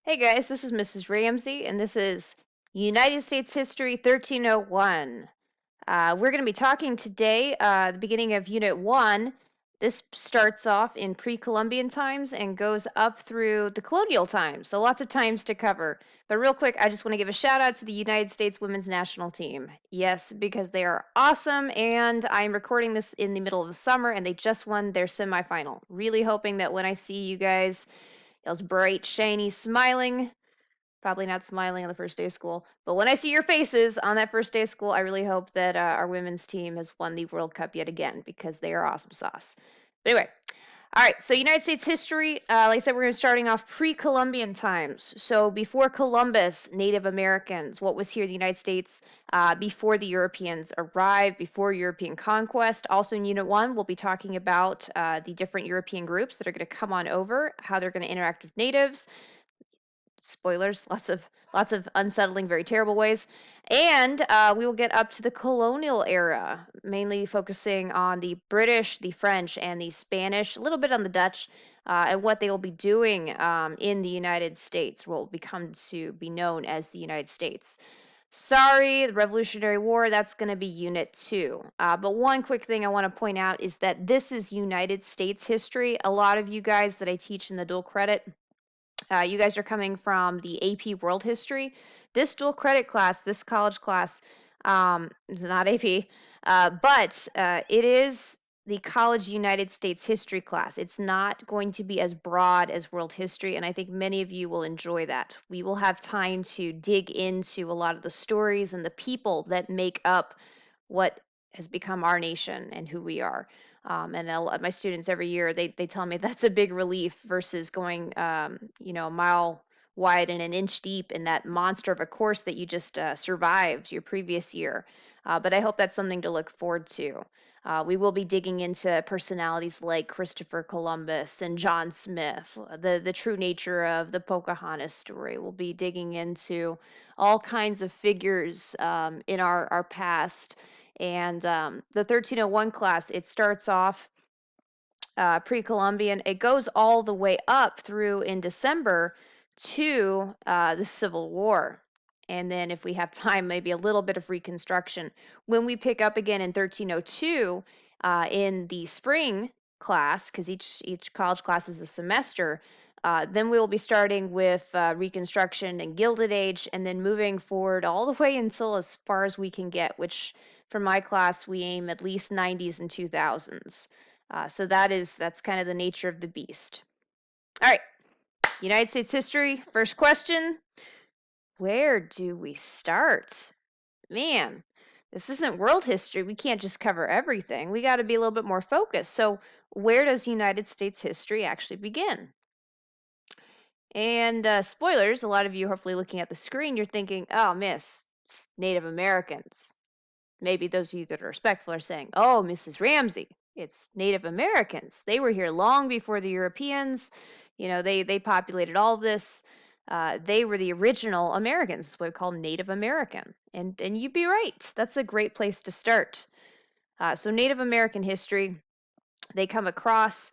Hey guys, this is Mrs. Ramsey, and this is United States History 1301. We're going to be talking today, the beginning of Unit 1. This starts off in pre Columbian times and goes up through the colonial times, so lots of times to cover. But real quick, I just want to give a shout out to the United States women's national team. Yes, because they are awesome, and I'm recording this in the middle of the summer, and they just won their semifinal. Really hoping that when I see you guys, y'all's bright, shiny, smiling. Probably not smiling on the first day of school, but when I see your faces on that first day of school, I really hope that our women's team has won the World Cup yet again because they are awesome sauce. But anyway, all right. So United States history, like I said, we're going to starting off pre-Columbian times. So before Columbus, Native Americans, what was here in the United States before the Europeans arrived, before European conquest. Also in Unit 1, we'll be talking about the different European groups that are going to come on over, how they're going to interact with natives. Spoilers, lots of unsettling, very terrible ways. And we will get up to the colonial era, mainly focusing on the British, the French, and the Spanish, a little bit on the Dutch, and what they will be doing in the United States, what will become to be known as the United States. Sorry, the Revolutionary War, that's going to be Unit 2. But one quick thing I want to point out is that this is United States history. A lot of you guys that I teach in the dual credit, you guys are coming from the AP World History. This dual credit class, this college class, is not AP, but it is the College United States History class. It's not going to be as broad as World History, and I think many of you will enjoy that. We will have time to dig into a lot of the stories and the people that make up what has become our nation and who we are. And my students every year, they tell me that's a big relief versus going, a mile wide and an inch deep in that monster of a course that you just survived your previous year. But I hope that's something to look forward to. We will be digging into personalities like Christopher Columbus and John Smith, the true nature of the Pocahontas story. We'll be digging into all kinds of figures in our past. And the 1301 class, it starts off pre-Columbian. It goes all the way up through in December to the Civil War. And then, if we have time, maybe a little bit of Reconstruction. When we pick up again in 1302 in the spring class, because each college class is a semester, then we will be starting with Reconstruction and Gilded Age, and then moving forward all the way until as far as we can get, which for my class, we aim at least 90s and 2000s. So that's kind of the nature of the beast. All right, United States history. First question: where do we start? Man, this isn't world history. We can't just cover everything. We got to be a little bit more focused. So, where does United States history actually begin? And spoilers, a lot of you hopefully looking at the screen, you're thinking, oh, miss, it's Native Americans. Maybe those of you that are respectful are saying, "Oh, Mrs. Ramsey, it's Native Americans. They were here long before the Europeans. They populated all this. They were the original Americans. That's what we call Native American." And you'd be right. That's a great place to start. So Native American history, they come across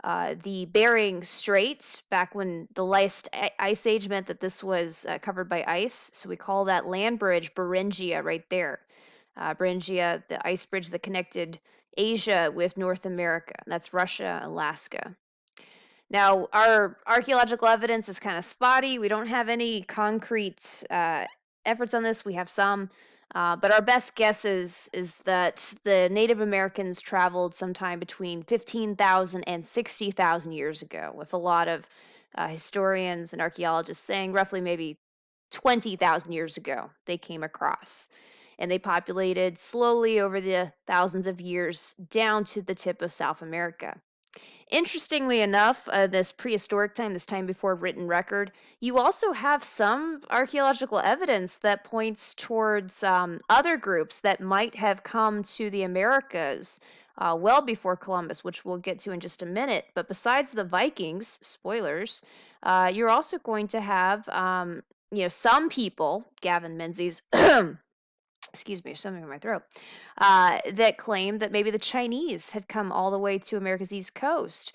the Bering Strait back when the last ice age meant that this was covered by ice. So we call that land bridge Beringia right there. Beringia, the ice bridge that connected Asia with North America. That's Russia, Alaska. Now, our archaeological evidence is kind of spotty. We don't have any concrete efforts on this. We have some, but our best guess is that the Native Americans traveled sometime between 15,000 and 60,000 years ago, with a lot of historians and archaeologists saying roughly maybe 20,000 years ago they came across. And they populated slowly over the thousands of years down to the tip of South America. Interestingly enough, this prehistoric time, this time before written record, you also have some archaeological evidence that points towards other groups that might have come to the Americas well before Columbus, which we'll get to in just a minute. But besides the Vikings, spoilers, you're also going to have, some people, Gavin Menzies, excuse me, something in my throat, that claimed that maybe the Chinese had come all the way to America's East Coast.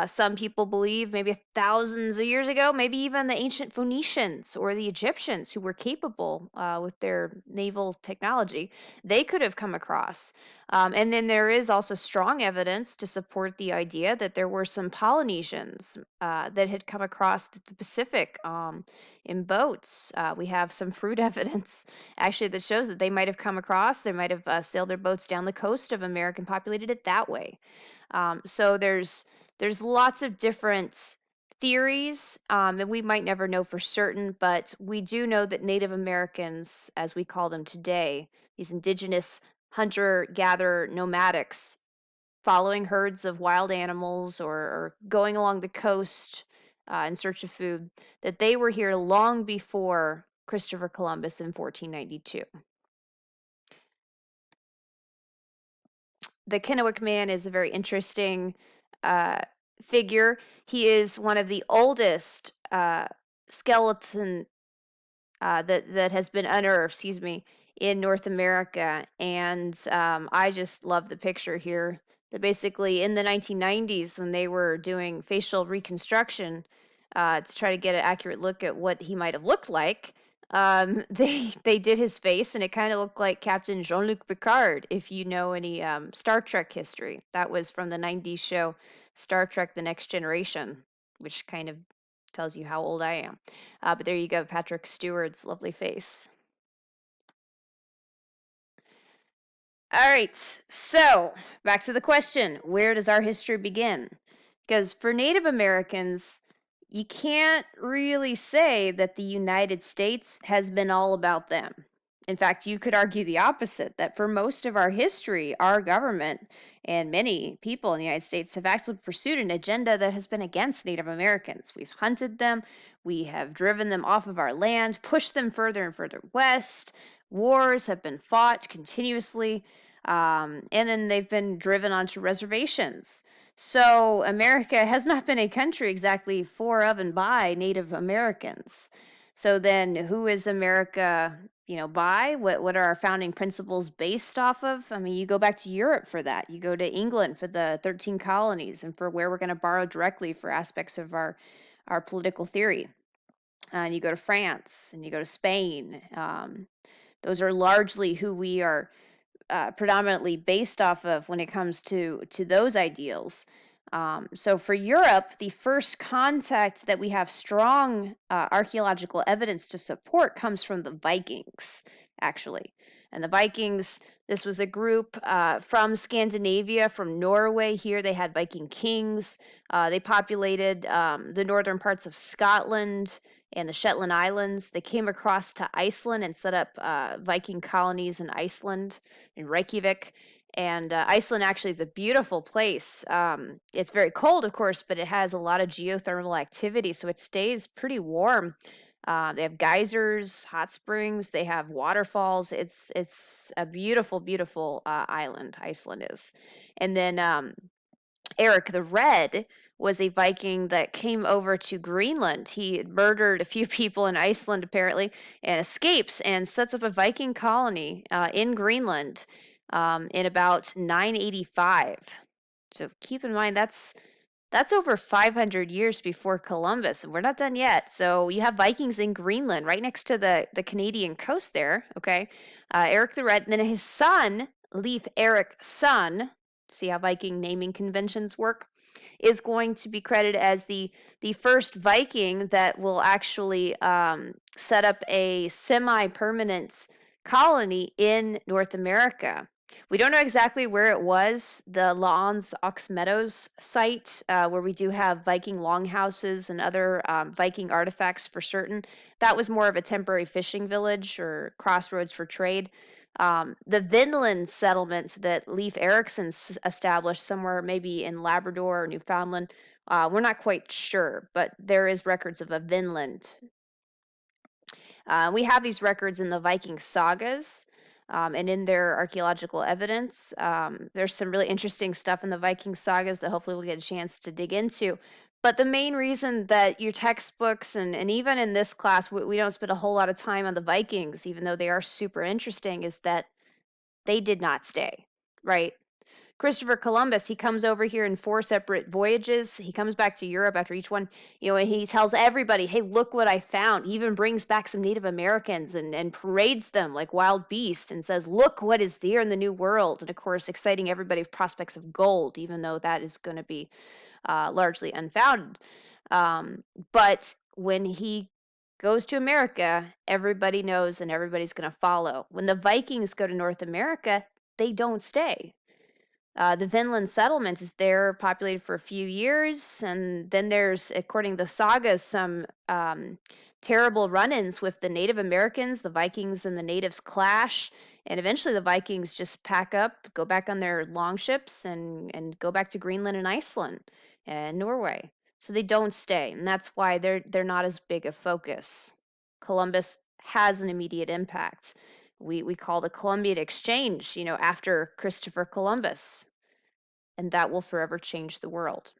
Some people believe maybe thousands of years ago, maybe even the ancient Phoenicians or the Egyptians who were capable with their naval technology, they could have come across. And then there is also strong evidence to support the idea that there were some Polynesians that had come across the Pacific in boats. We have some fruit evidence actually that shows that they might have come across, they might have sailed their boats down the coast of America and populated it that way. So there's lots of different theories, and we might never know for certain, but we do know that Native Americans, as we call them today, these indigenous hunter-gatherer nomadics, following herds of wild animals or going along the coast in search of food, that they were here long before Christopher Columbus in 1492. The Kennewick Man is a very interesting uh, figure. He is one of the oldest skeleton that has been unearthed, excuse me, in North America. And I just love the picture here. That basically in the 1990s, when they were doing facial reconstruction to try to get an accurate look at what he might have looked like, they did his face, and it kind of looked like Captain Jean-Luc Picard, if you know any Star Trek history. That was from the 90s show Star Trek: The Next Generation, which kind of tells you how old I am. But there you go, Patrick Stewart's lovely face. All right, so back to the question, where does our history begin? Because for Native Americans, you can't really say that the United States has been all about them. In fact, you could argue the opposite, that for most of our history, our government and many people in the United States have actually pursued an agenda that has been against Native Americans. We've hunted them, we have driven them off of our land, pushed them further and further west. Wars have been fought continuously, and then they've been driven onto reservations. So America has not been a country exactly for, of, and by Native Americans. So then who is America, by? What are our founding principles based off of? I mean, you go back to Europe for that. You go to England for the 13 colonies and for where we're going to borrow directly for aspects of our political theory. And you go to France and you go to Spain. Those are largely who we are predominantly based off of when it comes to those ideals. So for Europe, the first contact that we have strong archaeological evidence to support comes from the Vikings, actually. And the Vikings, this was a group from Scandinavia, from Norway. Here they had Viking kings. They populated the northern parts of Scotland and the Shetland Islands. They came across to Iceland and set up Viking colonies in Iceland, in Reykjavik. And Iceland actually is a beautiful place. It's very cold, of course, but it has a lot of geothermal activity, so it stays pretty warm. They have geysers, hot springs. They have waterfalls. It's a beautiful, beautiful island. Iceland is, and then Eric the Red was a Viking that came over to Greenland. He murdered a few people in Iceland, apparently, and escapes and sets up a Viking colony in Greenland in about 985. So keep in mind that's over 500 years before Columbus, and we're not done yet. So you have Vikings in Greenland, right next to the Canadian coast there. Okay, Eric the Red, and then his son, Leif Eric's son. See how Viking naming conventions work? Is going to be credited as the first Viking that will actually set up a semi-permanent colony in North America. We don't know exactly where it was, the Lawns Ox Meadows site, where we do have Viking longhouses and other Viking artifacts for certain. That was more of a temporary fishing village or crossroads for trade. The Vinland settlements that Leif Erikson established somewhere maybe in Labrador or Newfoundland, we're not quite sure, but there is records of a Vinland. We have these records in the Viking sagas and in their archaeological evidence. There's some really interesting stuff in the Viking sagas that hopefully we'll get a chance to dig into. But the main reason that your textbooks and even in this class, we don't spend a whole lot of time on the Vikings, even though they are super interesting, is that they did not stay, right? Christopher Columbus, he comes over here in four separate voyages. He comes back to Europe after each one, and he tells everybody, hey, look what I found. He even brings back some Native Americans and parades them like wild beasts and says, look what is there in the New World. And of course, exciting everybody with prospects of gold, even though that is going to be largely unfounded. Um, but when he goes to America, everybody knows and everybody's going to follow. When the Vikings go to North America, they don't stay. The Vinland settlement is there, populated for a few years, and then there's, according to the sagas, some terrible run-ins with the Native Americans. The Vikings and the natives clash, and eventually the Vikings just pack up, go back on their longships, and go back to Greenland and Iceland and Norway. So they don't stay, and that's why they're not as big a focus. Columbus has an immediate impact. We call the Columbian Exchange, after Christopher Columbus, and that will forever change the world.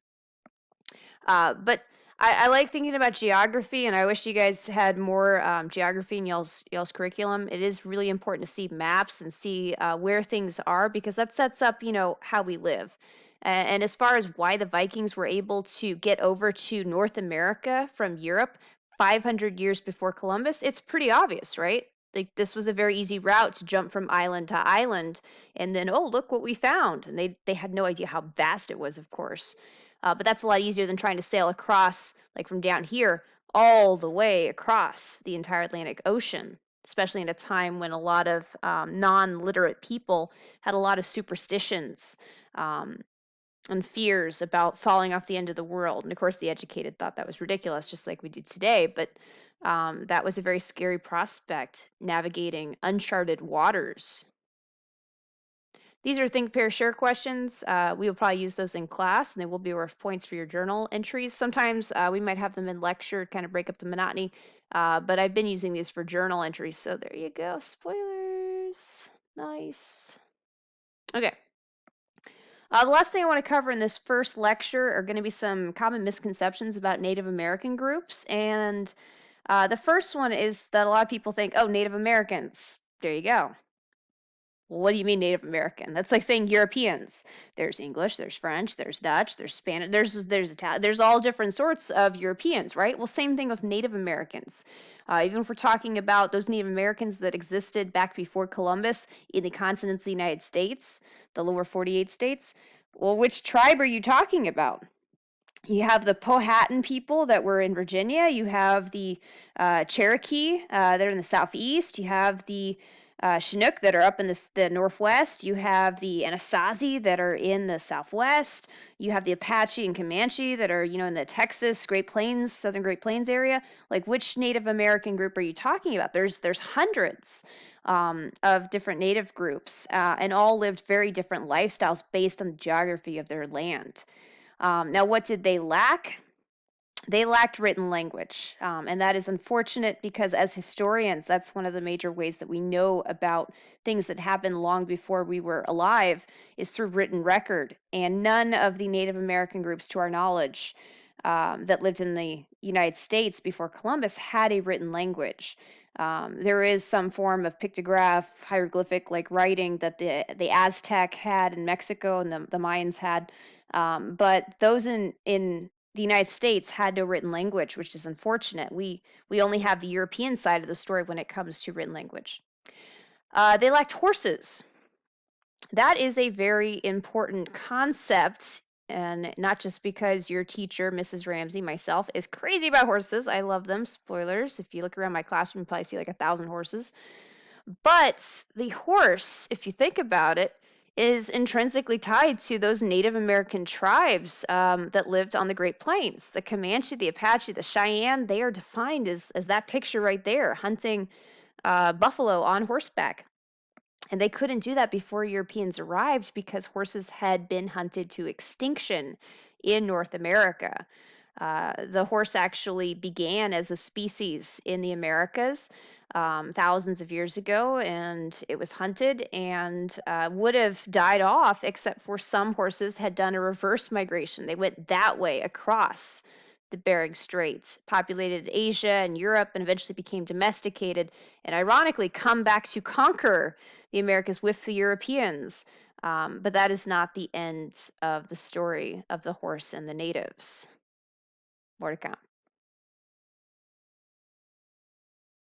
But I like thinking about geography, and I wish you guys had more geography in y'all's curriculum. It is really important to see maps and see where things are, because that sets up, how we live. And as far as why the Vikings were able to get over to North America from Europe 500 years before Columbus, it's pretty obvious, right? Like, this was a very easy route to jump from island to island, and then, oh, look what we found. And they had no idea how vast it was, of course. But that's a lot easier than trying to sail across, like from down here, all the way across the entire Atlantic Ocean, especially in a time when a lot of non-literate people had a lot of superstitions um, and fears about falling off the end of the world. And of course, the educated thought that was ridiculous, just like we do today. But that was a very scary prospect, navigating uncharted waters. These are think, pair, share questions. We will probably use those in class, and they will be worth points for your journal entries. Sometimes we might have them in lecture, kind of break up the monotony, but I've been using these for journal entries. So there you go. Spoilers. Nice. Okay. The last thing I want to cover in this first lecture are going to be some common misconceptions about Native American groups. And the first one is that a lot of people think, oh, Native Americans. There you go. Well, what do you mean Native American? That's like saying Europeans. There's English, there's French, there's Dutch, there's Spanish, there's Italian, there's all different sorts of Europeans, right? Well, same thing with Native Americans. Even if we're talking about those Native Americans that existed back before Columbus in the continents of the United States, the lower 48 states, well, which tribe are you talking about? You have the Powhatan people that were in Virginia. You have the Cherokee that are in the southeast. You have the Chinook that are up in the northwest. You have the Anasazi that are in the southwest. You have the Apache and Comanche that are, in the Texas Great Plains, Southern Great Plains area. Like, which Native American group are you talking about? There's hundreds of different Native groups, and all lived very different lifestyles based on the geography of their land. Now, what did they lack? They lacked written language. And that is unfortunate, because as historians, that's one of the major ways that we know about things that happened long before we were alive, is through written record. And none of the Native American groups, to our knowledge, that lived in the United States before Columbus had a written language. There is some form of pictograph, hieroglyphic like writing that the Aztec had in Mexico, and the Mayans had. But those in the United States had no written language, which is unfortunate. We only have the European side of the story when it comes to written language. They lacked horses. That is a very important concept, and not just because your teacher, Mrs. Ramsey, myself, is crazy about horses. I love them. Spoilers. If you look around my classroom, you probably see like 1,000 horses. But the horse, if you think about it, is intrinsically tied to those Native American tribes that lived on the Great Plains. The Comanche, the Apache, the Cheyenne, they are defined as that picture right there, hunting buffalo on horseback. And they couldn't do that before Europeans arrived, because horses had been hunted to extinction in North America. The horse actually began as a species in the Americas. thousands of years ago, and it was hunted and would have died off, except for some horses had done a reverse migration. They went that way across the Bering Straits, populated Asia and Europe, and eventually became domesticated, and ironically, come back to conquer the Americas with the Europeans. But that is not the end of the story of the horse and the natives. More to come.